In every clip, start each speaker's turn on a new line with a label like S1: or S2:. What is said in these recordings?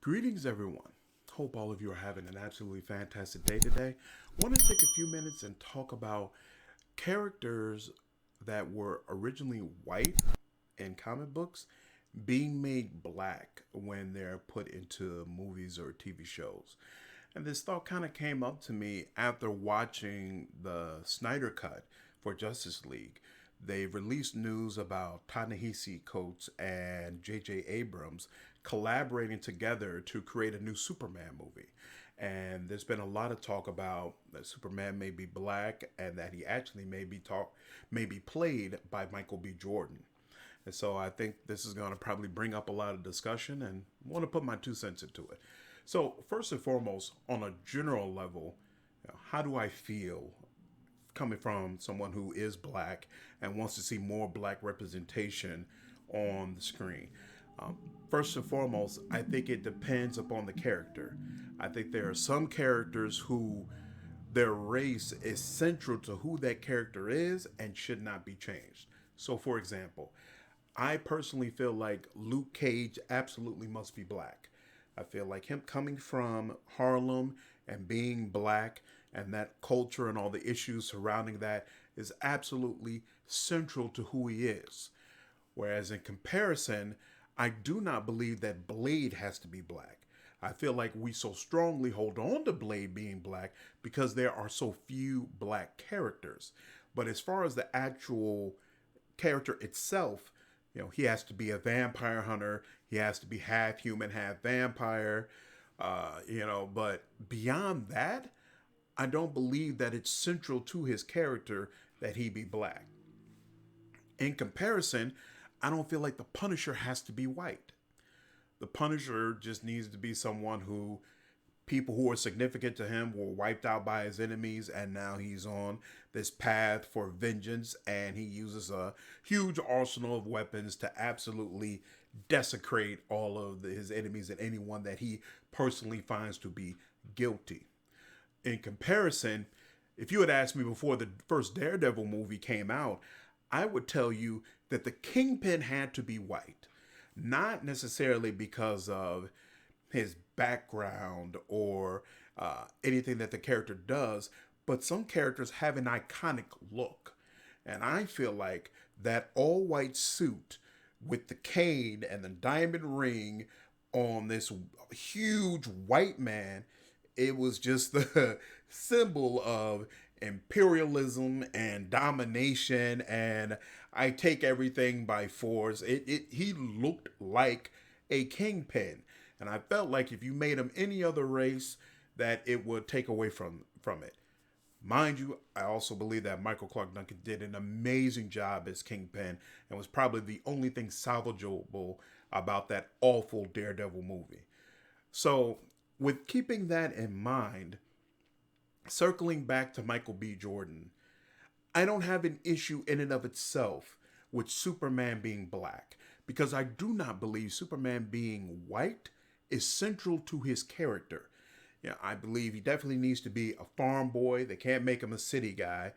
S1: Greetings, everyone. Hope all of you are having an absolutely fantastic day today. Want to take a few minutes and talk about characters that were originally white in comic books being made black when they're put into movies or TV shows. And this thought kind of came up to me after watching the Snyder Cut for Justice League. They've released news about Ta-Nehisi Coates and J.J. Abrams collaborating together to create a new Superman movie. And there's been a lot of talk about that Superman may be black and that he actually may be played by Michael B. Jordan. And so I think this is going to probably bring up a lot of discussion and want to put my 2 cents into it. So, first and foremost, on a general level, how do I feel coming from someone who is black and wants to see more black representation on the screen? First and foremost, I think it depends upon the character. I think there are some characters who their race is central to who that character is and should not be changed. So, for example, I personally feel like Luke Cage absolutely must be black. I feel like him coming from Harlem and being black and that culture and all the issues surrounding that is absolutely central to who he is. Whereas in comparison, I do not believe that Blade has to be black. I feel like we so strongly hold on to Blade being black because there are so few black characters. But as far as the actual character itself, he has to be a vampire hunter. He has to be half human, half vampire. But beyond that, I don't believe that it's central to his character that he be black. In comparison, I don't feel like the Punisher has to be white. The Punisher just needs to be someone who people who are significant to him were wiped out by his enemies, and now he's on this path for vengeance, and he uses a huge arsenal of weapons to absolutely desecrate all of his enemies and anyone that he personally finds to be guilty. In comparison, if you had asked me before the first Daredevil movie came out, I would tell you that the Kingpin had to be white. Not necessarily because of his background or anything that the character does, but some characters have an iconic look. And I feel like that all white suit with the cane and the diamond ring on this huge white man, it was just the symbol of imperialism and domination, and I take everything by force. He looked like a kingpin, and I felt like if you made him any other race, that it would take away from it. Mind you, I also believe that Michael Clark Duncan did an amazing job as Kingpin and was probably the only thing salvageable about that awful Daredevil movie. So, with keeping that in mind, circling back to Michael B. Jordan, I don't have an issue in and of itself with Superman being black because I do not believe Superman being white is central to his character. I believe he definitely needs to be a farm boy. They can't make him a city guy.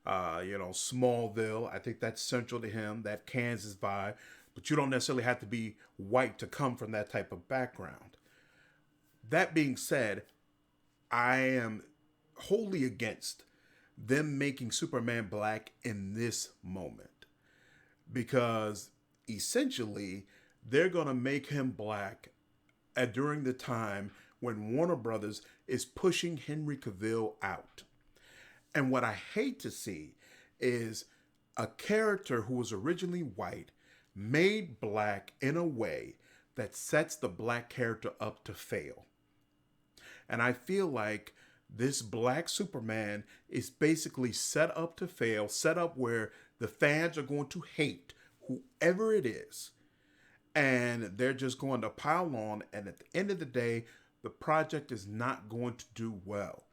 S1: Smallville, I think that's central to him, that Kansas vibe. But you don't necessarily have to be white to come from that type of background. That being said, I am wholly against them making Superman black in this moment because essentially they're going to make him black during the time when Warner Brothers is pushing Henry Cavill out. And what I hate to see is a character who was originally white made black in a way that sets the black character up to fail. And I feel like this black Superman is basically set up to fail, set up where the fans are going to hate whoever it is. And they're just going to pile on. And at the end of the day, the project is not going to do well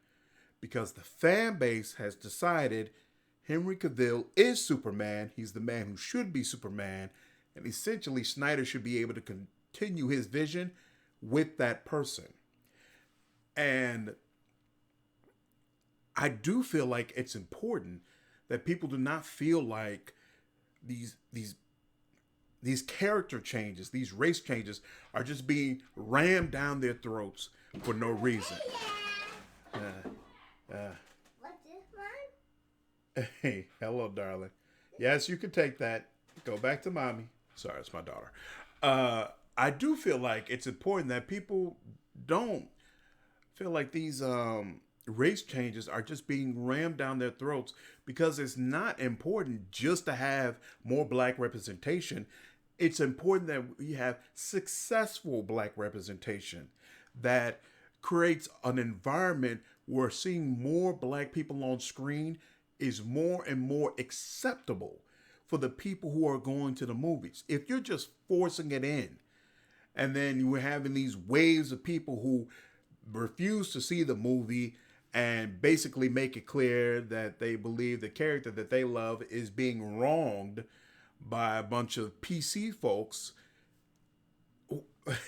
S1: because the fan base has decided Henry Cavill is Superman. He's the man who should be Superman. And essentially, Snyder should be able to continue his vision with that person. And I do feel like it's important that people do not feel like these these character changes, these race changes are just being rammed down their throats for no reason. Uh, uh,
S2: What's this one?
S1: hey, hello, darling. Yes, you can take that. Go back to mommy. Sorry, it's my daughter. I do feel like it's important that people don't feel like these race changes are just being rammed down their throats, because it's not important just to have more black representation. It's important that we have successful black representation that creates an environment where seeing more black people on screen is more and more acceptable for the people who are going to the movies. If you're just forcing it in, and then you were having these waves of people who refuse to see the movie and basically make it clear that they believe the character that they love is being wronged by a bunch of PC folks,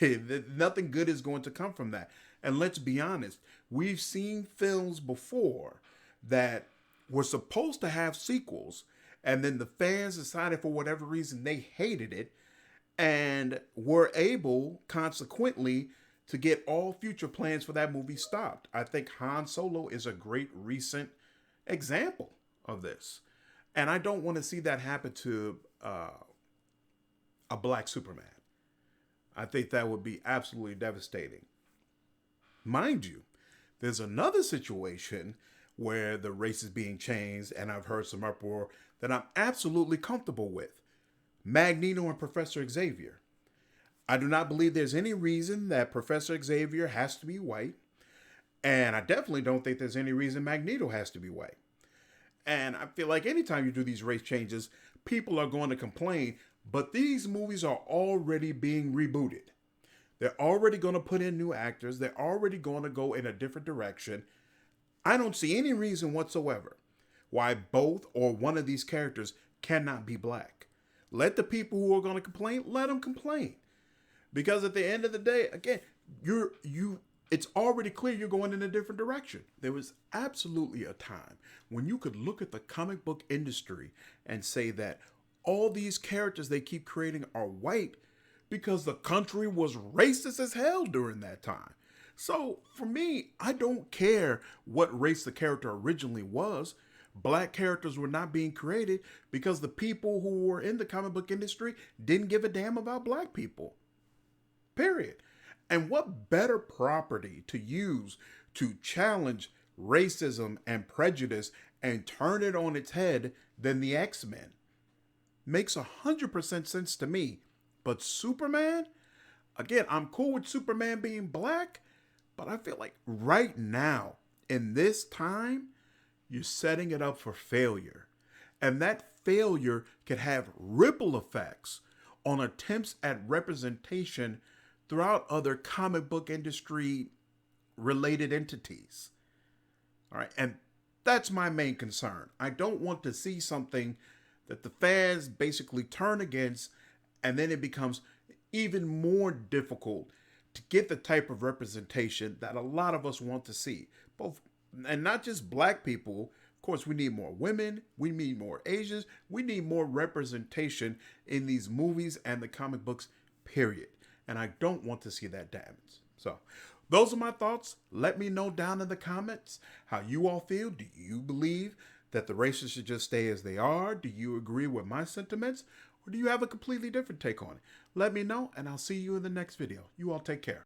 S1: nothing good is going to come from that. And let's be honest, we've seen films before that were supposed to have sequels, and then the fans decided for whatever reason they hated it, and were able, consequently, to get all future plans for that movie stopped. I think Han Solo is a great recent example of this. And I don't want to see that happen to a black Superman. I think that would be absolutely devastating. Mind you, there's another situation where the race is being changed, and I've heard some uproar that I'm absolutely comfortable with. Magneto and Professor Xavier. I do not believe there's any reason that Professor Xavier has to be white, and I definitely don't think there's any reason Magneto has to be white. And I feel like anytime you do these race changes, people are going to complain, but these movies are already being rebooted. They're already going to put in new actors. They're already going to go in a different direction. I don't see any reason whatsoever why both or one of these characters cannot be black. Let the people who are going to complain, let them complain. Because at the end of the day, again, it's already clear you're going in a different direction. There was absolutely a time when you could look at the comic book industry and say that all these characters they keep creating are white because the country was racist as hell during that time. So for me, I don't care what race the character originally was. Black characters were not being created because the people who were in the comic book industry didn't give a damn about black people. Period. And what better property to use to challenge racism and prejudice and turn it on its head than the X-Men? Makes 100% sense to me. But Superman? Again, I'm cool with Superman being black, but I feel like right now, in this time, you're setting it up for failure. And that failure could have ripple effects on attempts at representation throughout other comic book industry related entities. All right. And that's my main concern. I don't want to see something that the fans basically turn against, and then it becomes even more difficult to get the type of representation that a lot of us want to see. Both, and not just black people. Of course, we need more women. We need more Asians. We need more representation in these movies and the comic books, period. And I don't want to see that damage. So those are my thoughts. Let me know down in the comments how you all feel. Do you believe that the races should just stay as they are? Do you agree with my sentiments? Or do you have a completely different take on it? Let me know, and I'll see you in the next video. You all take care.